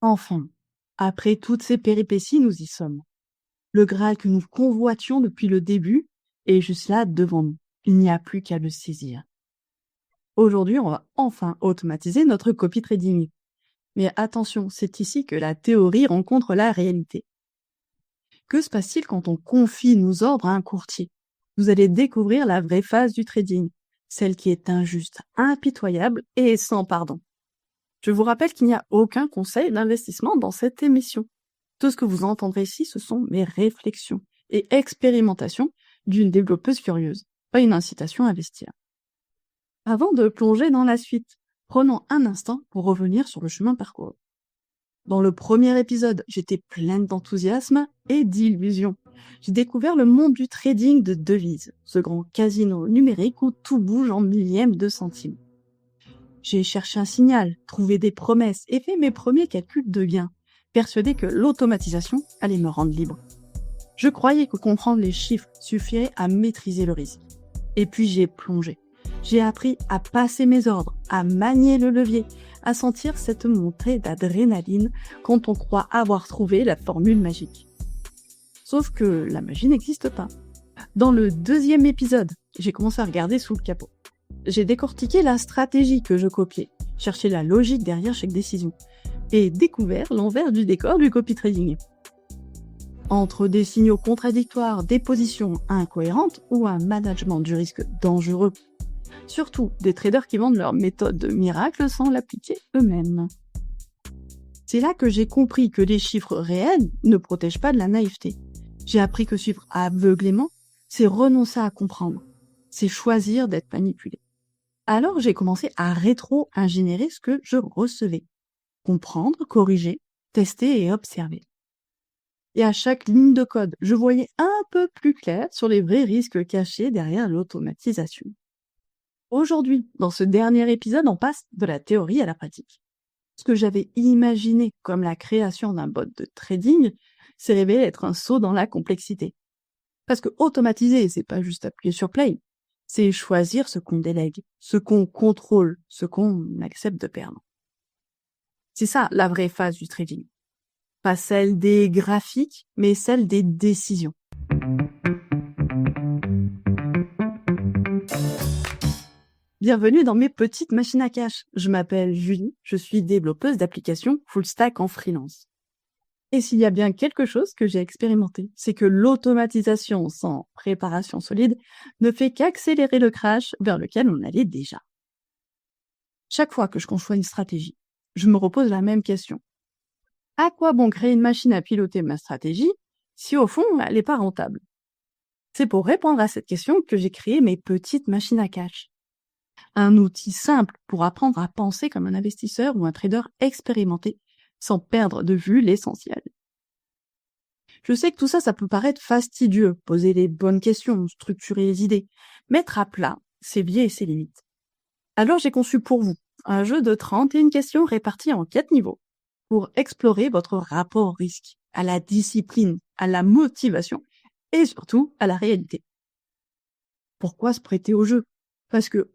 Enfin, après toutes ces péripéties, nous y sommes. Le Graal que nous convoitions depuis le début est juste là devant nous. Il n'y a plus qu'à le saisir. Aujourd'hui, on va enfin automatiser notre copy trading. Mais attention, c'est ici que la théorie rencontre la réalité. Que se passe-t-il quand on confie nos ordres à un courtier? Vous allez découvrir la vraie phase du trading, celle qui est injuste, impitoyable et sans pardon. Je vous rappelle qu'il n'y a aucun conseil d'investissement dans cette émission. Tout ce que vous entendrez ici, ce sont mes réflexions et expérimentations d'une développeuse curieuse, pas une incitation à investir. Avant de plonger dans la suite, prenons un instant pour revenir sur le chemin parcouru. Dans le premier épisode, j'étais pleine d'enthousiasme et d'illusions. J'ai découvert le monde du trading de devises, ce grand casino numérique où tout bouge en millièmes de centimes. J'ai cherché un signal, trouvé des promesses et fait mes premiers calculs de gains, persuadé que l'automatisation allait me rendre libre. Je croyais que comprendre les chiffres suffirait à maîtriser le risque. Et puis j'ai plongé. J'ai appris à passer mes ordres, à manier le levier, à sentir cette montée d'adrénaline quand on croit avoir trouvé la formule magique. Sauf que la magie n'existe pas. Dans le deuxième épisode, j'ai commencé à regarder sous le capot. J'ai décortiqué la stratégie que je copiais, cherché la logique derrière chaque décision, et découvert l'envers du décor du copy trading. Entre des signaux contradictoires, des positions incohérentes ou un management du risque dangereux. Surtout des traders qui vendent leur méthode miracle sans l'appliquer eux-mêmes. C'est là que j'ai compris que les chiffres réels ne protègent pas de la naïveté. J'ai appris que suivre aveuglément, c'est renoncer à comprendre. C'est choisir d'être manipulé. Alors j'ai commencé à rétro-ingénierer ce que je recevais. Comprendre, corriger, tester et observer. Et à chaque ligne de code, je voyais un peu plus clair sur les vrais risques cachés derrière l'automatisation. Aujourd'hui, dans ce dernier épisode, on passe de la théorie à la pratique. Ce que j'avais imaginé comme la création d'un bot de trading s'est révélé être un saut dans la complexité. Parce que automatiser, c'est pas juste appuyer sur play, c'est choisir ce qu'on délègue, ce qu'on contrôle, ce qu'on accepte de perdre. C'est ça la vraie phase du trading. Pas celle des graphiques, mais celle des décisions. Bienvenue dans mes petites machines à cash. Je m'appelle Julie, je suis développeuse d'applications full stack en freelance. Et s'il y a bien quelque chose que j'ai expérimenté, c'est que l'automatisation sans préparation solide ne fait qu'accélérer le crash vers lequel on allait déjà. Chaque fois que je conçois une stratégie, je me repose la même question. À quoi bon créer une machine à piloter ma stratégie si au fond elle n'est pas rentable? C'est pour répondre à cette question que j'ai créé mes petites machines à cash. Un outil simple pour apprendre à penser comme un investisseur ou un trader expérimenté, sans perdre de vue l'essentiel. Je sais que tout ça peut paraître fastidieux, poser les bonnes questions, structurer les idées, mettre à plat ses biais et ses limites. Alors j'ai conçu pour vous un jeu de 31 questions réparties en 4 niveaux, pour explorer votre rapport au risque, à la discipline, à la motivation et surtout à la réalité. Pourquoi se prêter au jeu? Parce que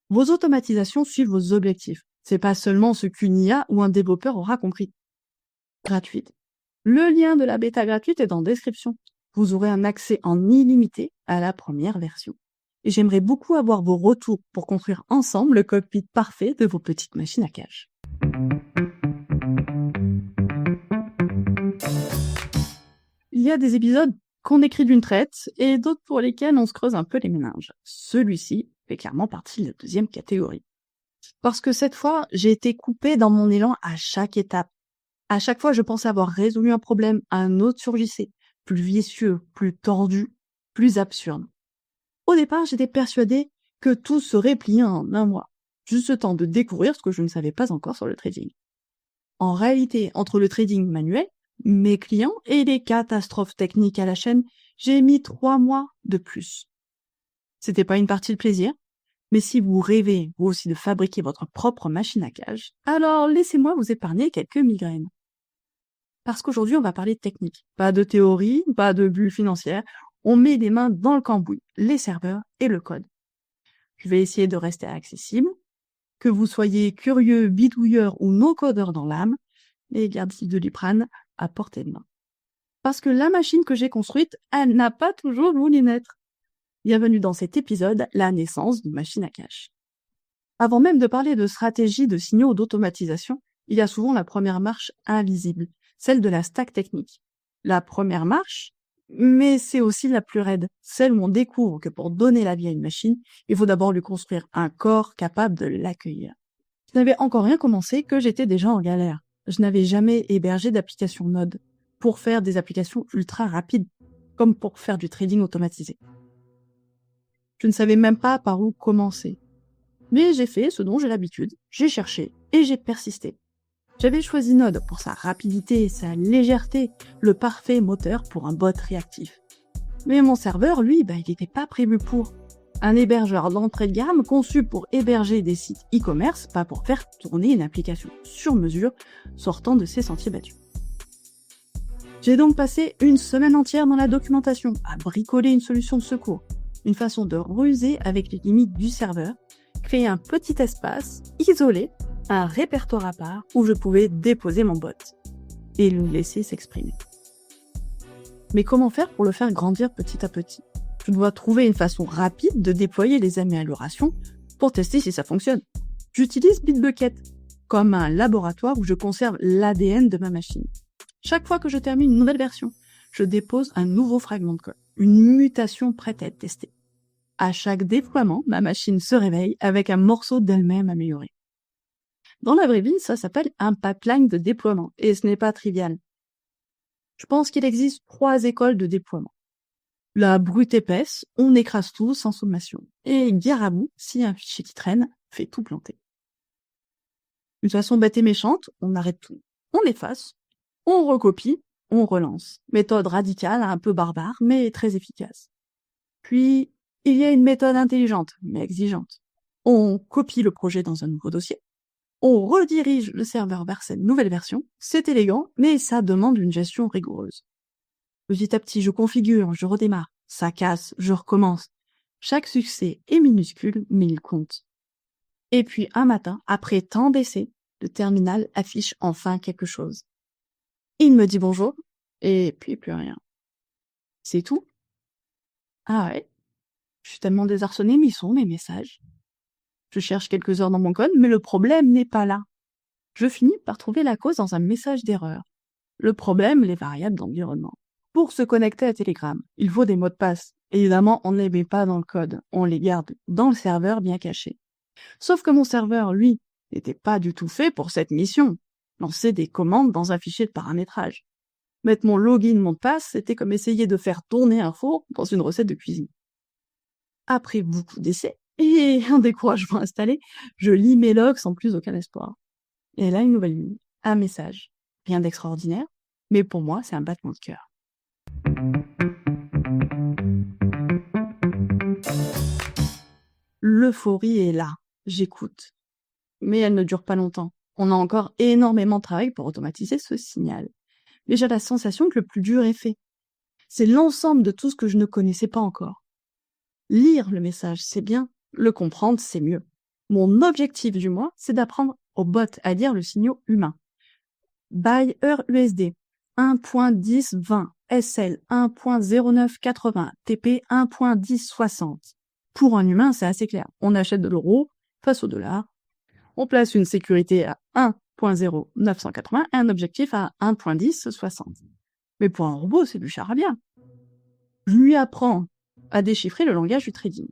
vos automatisations suivent vos objectifs. C'est pas seulement ce qu'une IA ou un développeur aura compris. Gratuite. Le lien de la bêta gratuite est dans la description. Vous aurez un accès en illimité à la première version. Et j'aimerais beaucoup avoir vos retours pour construire ensemble le cockpit parfait de vos petites machines à cash. Il y a des épisodes qu'on écrit d'une traite et d'autres pour lesquels on se creuse un peu les méninges. Celui-ci fait clairement partie de la deuxième catégorie. Parce que cette fois, j'ai été coupée dans mon élan à chaque étape. À chaque fois, je pensais avoir résolu un problème, un autre surgissait, plus vicieux, plus tordu, plus absurde. Au départ, j'étais persuadée que tout serait plié en un mois. Juste le temps de découvrir ce que je ne savais pas encore sur le trading. En réalité, entre le trading manuel, mes clients et les catastrophes techniques à la chaîne, j'ai mis 3 mois de plus. C'était pas une partie de plaisir, mais si vous rêvez, vous aussi, de fabriquer votre propre machine à cash, alors laissez-moi vous épargner quelques migraines. Parce qu'aujourd'hui, on va parler de technique. Pas de théorie, pas de bulle financière. On met les mains dans le cambouis, les serveurs et le code. Je vais essayer de rester accessible. Que vous soyez curieux, bidouilleur ou no-codeur dans l'âme, et garde du Doliprane à portée de main. Parce que la machine que j'ai construite, elle n'a pas toujours voulu naître. Bienvenue dans cet épisode, la naissance d'une machine à cash. Avant même de parler de stratégie de signaux d'automatisation, il y a souvent la première marche invisible, celle de la stack technique. La première marche, mais c'est aussi la plus raide, celle où on découvre que pour donner la vie à une machine, il faut d'abord lui construire un corps capable de l'accueillir. Je n'avais encore rien commencé que j'étais déjà en galère. Je n'avais jamais hébergé d'application Node pour faire des applications ultra rapides, comme pour faire du trading automatisé. Je ne savais même pas par où commencer. Mais j'ai fait ce dont j'ai l'habitude, j'ai cherché et j'ai persisté. J'avais choisi Node pour sa rapidité, sa légèreté, le parfait moteur pour un bot réactif. Mais mon serveur, lui, il n'était pas prévu pour. Un hébergeur d'entrée de gamme conçu pour héberger des sites e-commerce, pas pour faire tourner une application sur mesure sortant de ses sentiers battus. J'ai donc passé une semaine entière dans la documentation à bricoler une solution de secours, une façon de ruser avec les limites du serveur, créer un petit espace isolé, un répertoire à part où je pouvais déposer mon bot et le laisser s'exprimer. Mais comment faire pour le faire grandir petit à petit ? Je dois trouver une façon rapide de déployer les améliorations pour tester si ça fonctionne. J'utilise Bitbucket comme un laboratoire où je conserve l'ADN de ma machine. Chaque fois que je termine une nouvelle version, je dépose un nouveau fragment de code, une mutation prête à être testée. À chaque déploiement, ma machine se réveille avec un morceau d'elle-même amélioré. Dans la vraie vie, ça s'appelle un pipeline de déploiement, et ce n'est pas trivial. Je pense qu'il existe 3 écoles de déploiement. La brute épaisse, on écrase tout sans sommation. Et guerre à vous, si un fichier qui traîne, fait tout planter. D'une façon bête et méchante, on arrête tout. On efface, on recopie, on relance. Méthode radicale, un peu barbare, mais très efficace. Puis, il y a une méthode intelligente, mais exigeante. On copie le projet dans un nouveau dossier. On redirige le serveur vers cette nouvelle version. C'est élégant, mais ça demande une gestion rigoureuse. Petit à petit, je configure, je redémarre. Ça casse, je recommence. Chaque succès est minuscule, mais il compte. Et puis, un matin, après tant d'essais, le terminal affiche enfin quelque chose. Il me dit bonjour, et puis plus rien. C'est tout? Ah ouais? Je suis tellement désarçonnée, mais ils sont où mes messages? Je cherche quelques heures dans mon code, mais le problème n'est pas là. Je finis par trouver la cause dans un message d'erreur. Le problème, les variables d'environnement. Pour se connecter à Telegram, il faut des mots de passe. Évidemment, on ne les met pas dans le code, on les garde dans le serveur bien caché. Sauf que mon serveur, lui, n'était pas du tout fait pour cette mission. Lancer des commandes dans un fichier de paramétrage. Mettre mon login mot de passe, c'était comme essayer de faire tourner un four dans une recette de cuisine. Après beaucoup d'essais et un découragement installé, je lis mes logs sans plus aucun espoir. Et là, une nouvelle ligne, un message. Rien d'extraordinaire, mais pour moi, c'est un battement de cœur. L'euphorie est là, j'écoute. Mais elle ne dure pas longtemps. On a encore énormément de travail pour automatiser ce signal. Mais j'ai la sensation que le plus dur est fait. C'est l'ensemble de tout ce que je ne connaissais pas encore. Lire le message, c'est bien. Le comprendre, c'est mieux. Mon objectif du mois, c'est d'apprendre au bot à lire le signal humain. By heure USD 1.1020, SL 1.0980, TP 1.1060. Pour un humain, c'est assez clair. On achète de l'euro face au dollar. On place une sécurité à 1.0980 et un objectif à 1.1060. Mais pour un robot, c'est du charabia. Je lui apprends à déchiffrer le langage du trading,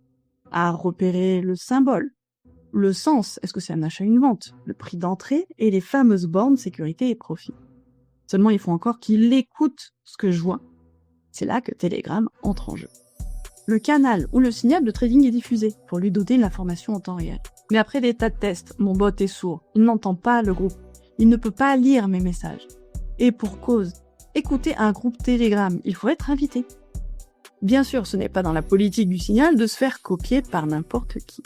à repérer le symbole, le sens, est-ce que c'est un achat ou une vente, le prix d'entrée et les fameuses bornes sécurité et profit. Seulement, il faut encore qu'il écoute ce que je vois. C'est là que Telegram entre en jeu. Le canal où le signal de trading est diffusé pour lui donner l'information en temps réel. Mais après des tas de tests, mon bot est sourd. Il n'entend pas le groupe. Il ne peut pas lire mes messages. Et pour cause, écouter un groupe Telegram, il faut être invité. Bien sûr, ce n'est pas dans la politique du signal de se faire copier par n'importe qui.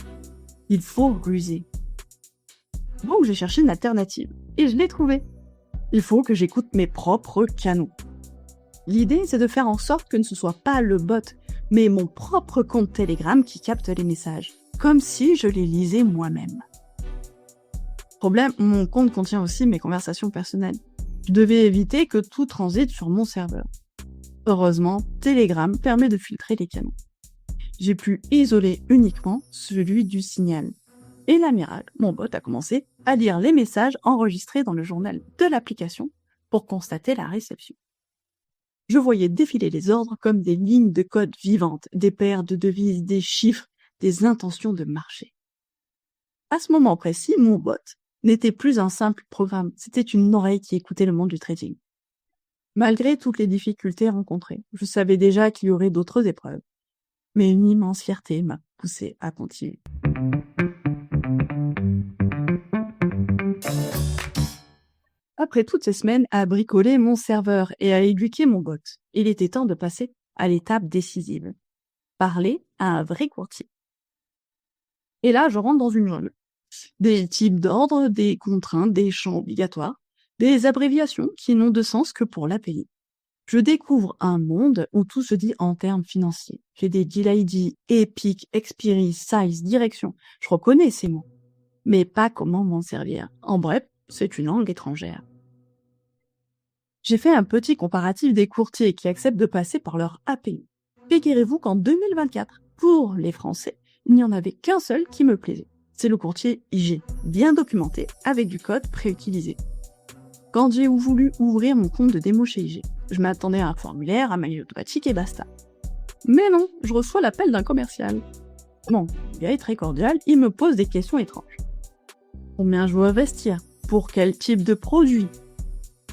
Il faut ruser. Donc j'ai cherché une alternative. Et je l'ai trouvée. Il faut que j'écoute mes propres canaux. L'idée, c'est de faire en sorte que ne ce soit pas le bot, mais mon propre compte Telegram qui capte les messages, comme si je les lisais moi-même. Problème, mon compte contient aussi mes conversations personnelles. Je devais éviter que tout transite sur mon serveur. Heureusement, Telegram permet de filtrer les canaux. J'ai pu isoler uniquement celui du signal. Et là, miracle, mon bot a commencé à lire les messages enregistrés dans le journal de l'application pour constater la réception. Je voyais défiler les ordres comme des lignes de code vivantes, des paires de devises, des chiffres, des intentions de marché. À ce moment précis, mon bot n'était plus un simple programme, c'était une oreille qui écoutait le monde du trading. Malgré toutes les difficultés rencontrées, je savais déjà qu'il y aurait d'autres épreuves, mais une immense fierté m'a poussé à continuer. Après toutes ces semaines à bricoler mon serveur et à éduquer mon bot, il était temps de passer à l'étape décisive. Parler à un vrai courtier. Et là, je rentre dans une jungle. Des types d'ordres, des contraintes, des champs obligatoires, des abréviations qui n'ont de sens que pour l'API. Je découvre un monde où tout se dit en termes financiers. J'ai des deal ID, Epic, Expiry, Size, Direction. Je reconnais ces mots, mais pas comment m'en servir. En bref, c'est une langue étrangère. J'ai fait un petit comparatif des courtiers qui acceptent de passer par leur API. Figurez-vous qu'en 2024, pour les Français, il n'y en avait qu'un seul qui me plaisait. C'est le courtier IG, bien documenté, avec du code préutilisé. Quand j'ai voulu ouvrir mon compte de démo chez IG, je m'attendais à un formulaire, à mail automatique et basta. Mais non, je reçois l'appel d'un commercial. Bon, le gars est très cordial, il me pose des questions étranges. Combien je dois investir? Pour quel type de produit?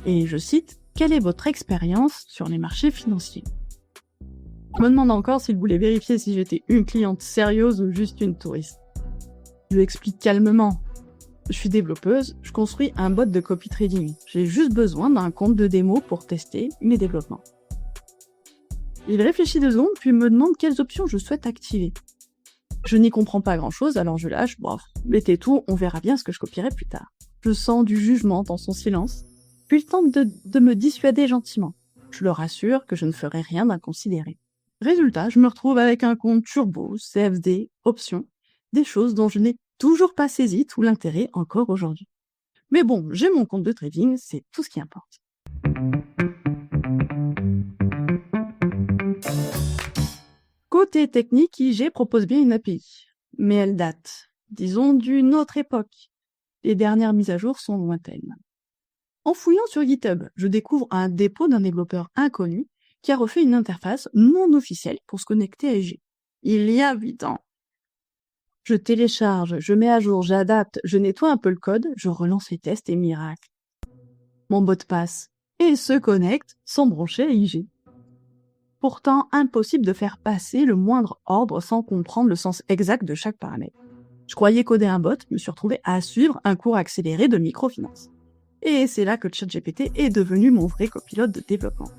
Et je cite, quelle est votre expérience sur les marchés financiers? Je me demande encore s'il voulait vérifier si j'étais une cliente sérieuse ou juste une touriste. Je lui explique calmement. Je suis développeuse, je construis un bot de copy trading. J'ai juste besoin d'un compte de démo pour tester mes développements. Il réfléchit 2 secondes, puis me demande quelles options je souhaite activer. Je n'y comprends pas grand-chose, alors je lâche, bref, mettez tout, on verra bien ce que je copierai plus tard. Je sens du jugement dans son silence, puis il tente de me dissuader gentiment. Je le rassure que je ne ferai rien d'inconsidéré. Résultat, je me retrouve avec un compte turbo, CFD, options, des choses dont je n'ai toujours pas saisi tout l'intérêt encore aujourd'hui. Mais bon, j'ai mon compte de trading, c'est tout ce qui importe. Côté technique, IG propose bien une API, mais elle date, disons, d'une autre époque. Les dernières mises à jour sont lointaines. En fouillant sur GitHub, je découvre un dépôt d'un développeur inconnu qui a refait une interface non officielle pour se connecter à IG. Il y a 8 ans. Je télécharge, je mets à jour, j'adapte, je nettoie un peu le code, je relance les tests et miracle. Mon bot passe et se connecte sans brancher à IG. Pourtant, impossible de faire passer le moindre ordre sans comprendre le sens exact de chaque paramètre. Je croyais coder un bot, je me suis retrouvé à suivre un cours accéléré de microfinance. Et c'est là que ChatGPT est devenu mon vrai copilote de développement.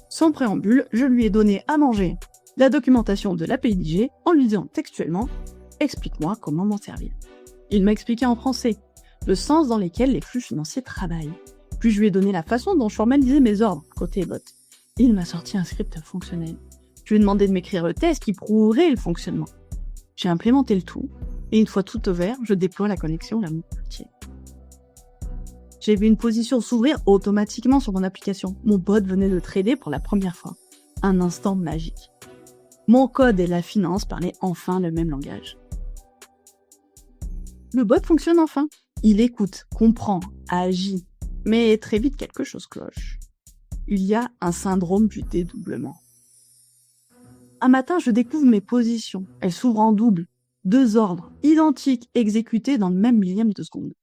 Sans préambule, je lui ai donné à manger la documentation de l'API d'IG en lui disant textuellement « Explique-moi comment m'en servir ». Il m'a expliqué en français le sens dans lequel les flux financiers travaillent. Puis je lui ai donné la façon dont je formalisais mes ordres côté bot. Il m'a sorti un script fonctionnel. Je lui ai demandé de m'écrire le test qui prouverait le fonctionnement. J'ai implémenté le tout, et une fois tout ouvert, je déploie la connexion à mon courtier. J'ai vu une position s'ouvrir automatiquement sur mon application. Mon bot venait de trader pour la première fois. Un instant magique. Mon code et la finance parlaient enfin le même langage. Le bot fonctionne enfin. Il écoute, comprend, agit. Mais très vite, quelque chose cloche. Il y a un syndrome du dédoublement. Un matin, je découvre mes positions. Elles s'ouvrent en double. 2 ordres identiques exécutés dans le même millième de seconde.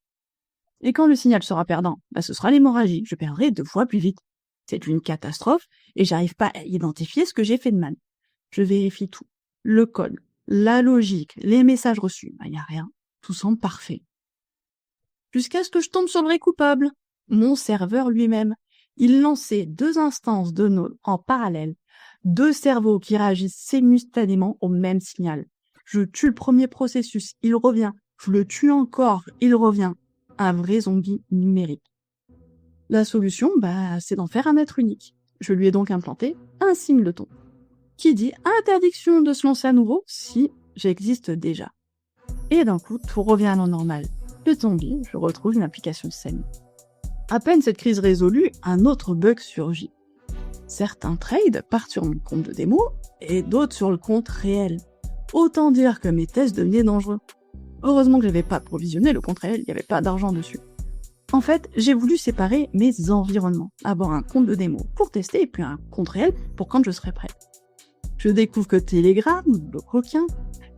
Et quand le signal sera perdant, ce sera l'hémorragie. Je perdrai 2 fois plus vite. C'est une catastrophe et j'arrive pas à identifier ce que j'ai fait de mal. Je vérifie tout. Le code, la logique, les messages reçus. Y a rien. Tout semble parfait. Jusqu'à ce que je tombe sur le vrai coupable. Mon serveur lui-même. Il lançait 2 instances de node en parallèle. 2 cerveaux qui réagissent simultanément au même signal. Je tue le premier processus, il revient. Je le tue encore, il revient. Un vrai zombie numérique. La solution, c'est d'en faire un être unique. Je lui ai donc implanté un signe de ton. Qui dit interdiction de se lancer à nouveau si j'existe déjà. Et d'un coup, tout revient à la normale. Le zombie, je retrouve une application saine. À peine cette crise résolue, un autre bug surgit. Certains trades partent sur mon compte de démo et d'autres sur le compte réel. Autant dire que mes tests devenaient dangereux. Heureusement que j'avais pas provisionné le compte réel, il n'y avait pas d'argent dessus. En fait, j'ai voulu séparer mes environnements, avoir un compte de démo pour tester et puis un compte réel pour quand je serai prêt. Je découvre que Telegram, le coquin,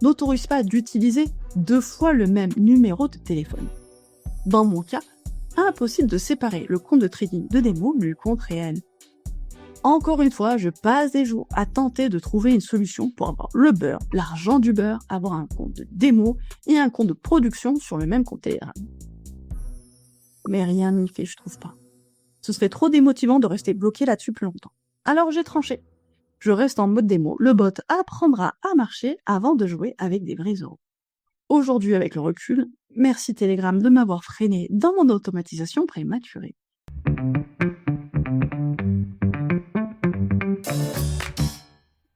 n'autorise pas d'utiliser 2 fois le même numéro de téléphone. Dans mon cas, impossible de séparer le compte de trading de démo du compte réel. Encore une fois, je passe des jours à tenter de trouver une solution pour avoir le beurre, l'argent du beurre, avoir un compte de démo et un compte de production sur le même compte Telegram. Mais rien n'y fait, je trouve pas. Ce serait trop démotivant de rester bloqué là-dessus plus longtemps. Alors j'ai tranché. Je reste en mode démo, le bot apprendra à marcher avant de jouer avec des vrais euros. Aujourd'hui, avec le recul, merci Telegram de m'avoir freiné dans mon automatisation prématurée.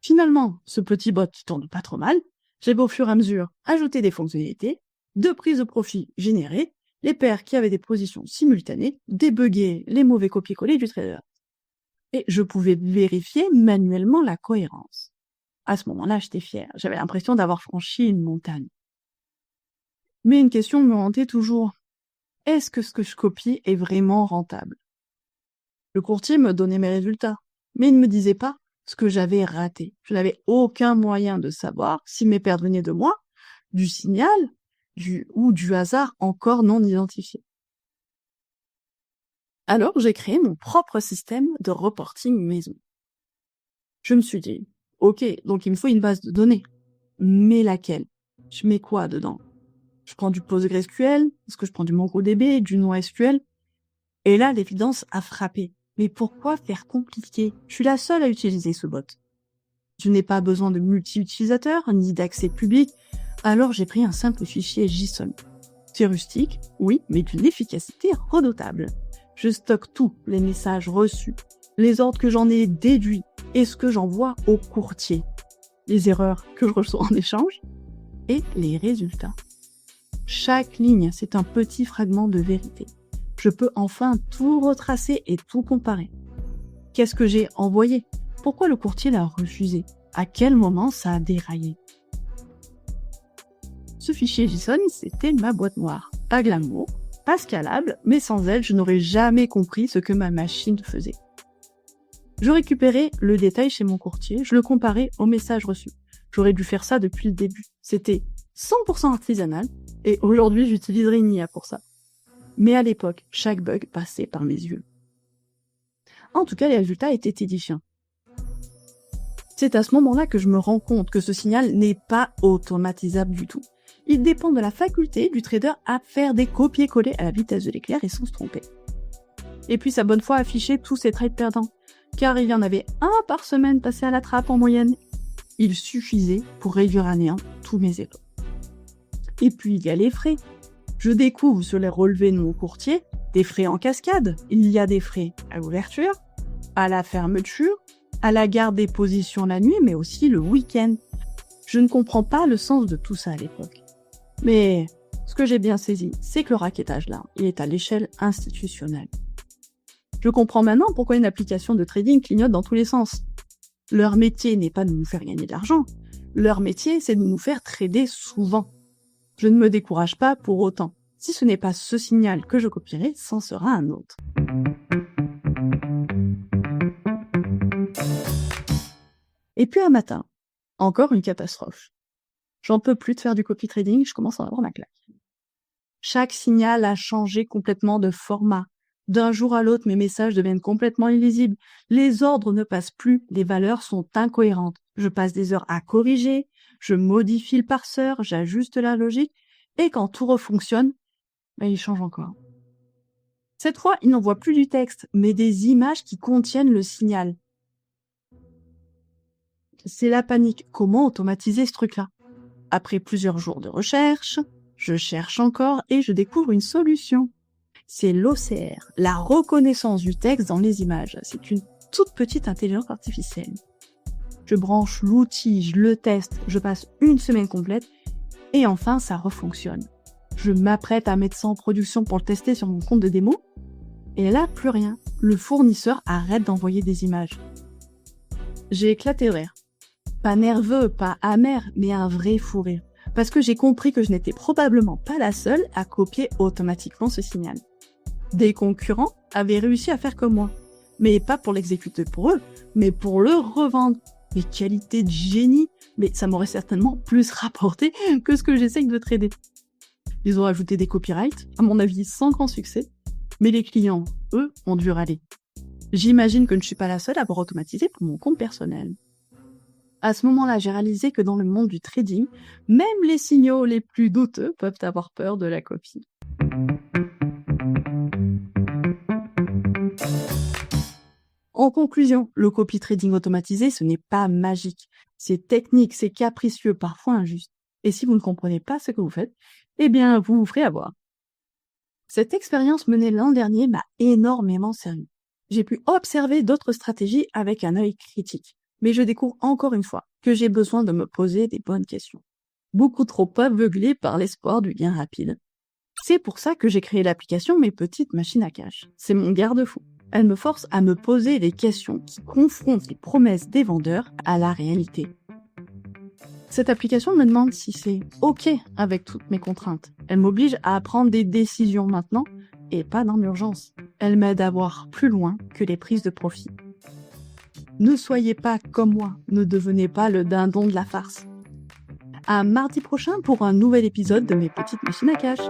Finalement, ce petit bot tourne pas trop mal. J'ai au fur et à mesure ajouté des fonctionnalités, de prise de profit générées, les paires qui avaient des positions simultanées, débugger les mauvais copier-coller du trader. Et je pouvais vérifier manuellement la cohérence. À ce moment-là, j'étais fière. J'avais l'impression d'avoir franchi une montagne. Mais une question me hantait toujours. Est-ce que ce que je copie est vraiment rentable? Le courtier me donnait mes résultats, mais il ne me disait pas ce que j'avais raté. Je n'avais aucun moyen de savoir si mes pertes venaient de moi, du signal, ou du hasard encore non identifié. Alors, j'ai créé mon propre système de reporting maison. Je me suis dit, ok, donc il me faut une base de données. Mais laquelle? Je mets quoi dedans? Je prends du PostgreSQL, est-ce que je prends du MongoDB, du NoSQL? Et là, l'évidence a frappé. Mais pourquoi faire compliqué? Je suis la seule à utiliser ce bot. Je n'ai pas besoin de multi-utilisateurs, ni d'accès public, alors j'ai pris un simple fichier JSON. C'est rustique, oui, mais d'une efficacité redoutable. Je stocke tous les messages reçus, les ordres que j'en ai déduits et ce que j'envoie au courtier, les erreurs que je reçois en échange et les résultats. Chaque ligne, c'est un petit fragment de vérité. Je peux enfin tout retracer et tout comparer. Qu'est-ce que j'ai envoyé? Pourquoi le courtier l'a refusé? À quel moment ça a déraillé? Ce fichier JSON, c'était ma boîte noire. Pas glamour, pas scalable, mais sans elle, je n'aurais jamais compris ce que ma machine faisait. Je récupérais le détail chez mon courtier, je le comparais aux messages reçus. J'aurais dû faire ça depuis le début. C'était 100% artisanal, et aujourd'hui, j'utiliserai une IA pour ça. Mais à l'époque, chaque bug passait par mes yeux. En tout cas, les résultats étaient édifiants. C'est à ce moment-là que je me rends compte que ce signal n'est pas automatisable du tout. Il dépend de la faculté du trader à faire des copier-coller à la vitesse de l'éclair et sans se tromper. Et puis sa bonne foi affichait tous ses trades perdants, car il y en avait un par semaine passé à la trappe en moyenne. Il suffisait pour réduire à néant tous mes efforts. Et puis il y a les frais. Je découvre sur les relevés de mon courtier des frais en cascade. Il y a des frais à l'ouverture, à la fermeture, à la garde des positions la nuit, mais aussi le week-end. Je ne comprends pas le sens de tout ça à l'époque. Mais ce que j'ai bien saisi, c'est que le rackettage là, il est à l'échelle institutionnelle. Je comprends maintenant pourquoi une application de trading clignote dans tous les sens. Leur métier n'est pas de nous faire gagner de l'argent. Leur métier, c'est de nous faire trader souvent. Je ne me décourage pas pour autant. Si ce n'est pas ce signal que je copierai, c'en sera un autre. Et puis un matin, encore une catastrophe. J'en peux plus de faire du copy trading, je commence à en avoir ma claque. Chaque signal a changé complètement de format. D'un jour à l'autre, mes messages deviennent complètement illisibles. Les ordres ne passent plus, les valeurs sont incohérentes. Je passe des heures à corriger, je modifie le parseur, j'ajuste la logique, et quand tout refonctionne, il change encore. Cette fois, il n'envoie plus du texte, mais des images qui contiennent le signal. C'est la panique. Comment automatiser ce truc-là? Après plusieurs jours de recherche, je cherche encore et je découvre une solution. C'est l'OCR, la reconnaissance du texte dans les images. C'est une toute petite intelligence artificielle. Je branche l'outil, je le teste, je passe une semaine complète et enfin ça refonctionne. Je m'apprête à mettre ça en production pour le tester sur mon compte de démo Et là, plus rien. Le fournisseur arrête d'envoyer des images. J'ai éclaté de rire. Pas nerveux, pas amer, mais un vrai fou rire. Parce que j'ai compris que je n'étais probablement pas la seule à copier automatiquement ce signal. Des concurrents avaient réussi à faire comme moi. Mais pas pour l'exécuter pour eux, mais pour le revendre. Mais qualité de génie! Mais ça m'aurait certainement plus rapporté que ce que j'essaye de trader. Ils ont ajouté des copyrights, à mon avis sans grand succès, mais les clients, eux, ont dû râler. J'imagine que je ne suis pas la seule à avoir automatisé pour mon compte personnel. À ce moment-là, j'ai réalisé que dans le monde du trading, même les signaux les plus douteux peuvent avoir peur de la copie. En conclusion, le copy trading automatisé, ce n'est pas magique. C'est technique, c'est capricieux, parfois injuste. Et si vous ne comprenez pas ce que vous faites, eh bien, vous vous ferez avoir. Cette expérience menée l'an dernier m'a énormément servi. J'ai pu observer d'autres stratégies avec un œil critique. Mais je découvre encore une fois que j'ai besoin de me poser des bonnes questions. Beaucoup trop aveuglé par l'espoir du gain rapide. C'est pour ça que j'ai créé l'application Mes Petites Machines à Cash. C'est mon garde-fou. Elle me force à me poser des questions qui confrontent les promesses des vendeurs à la réalité. Cette application me demande si c'est OK avec toutes mes contraintes. Elle m'oblige à prendre des décisions maintenant et pas dans l'urgence. Elle m'aide à voir plus loin que les prises de profit. Ne soyez pas comme moi, ne devenez pas le dindon de la farce. À mardi prochain pour un nouvel épisode de Mes Petites Machines à Cash.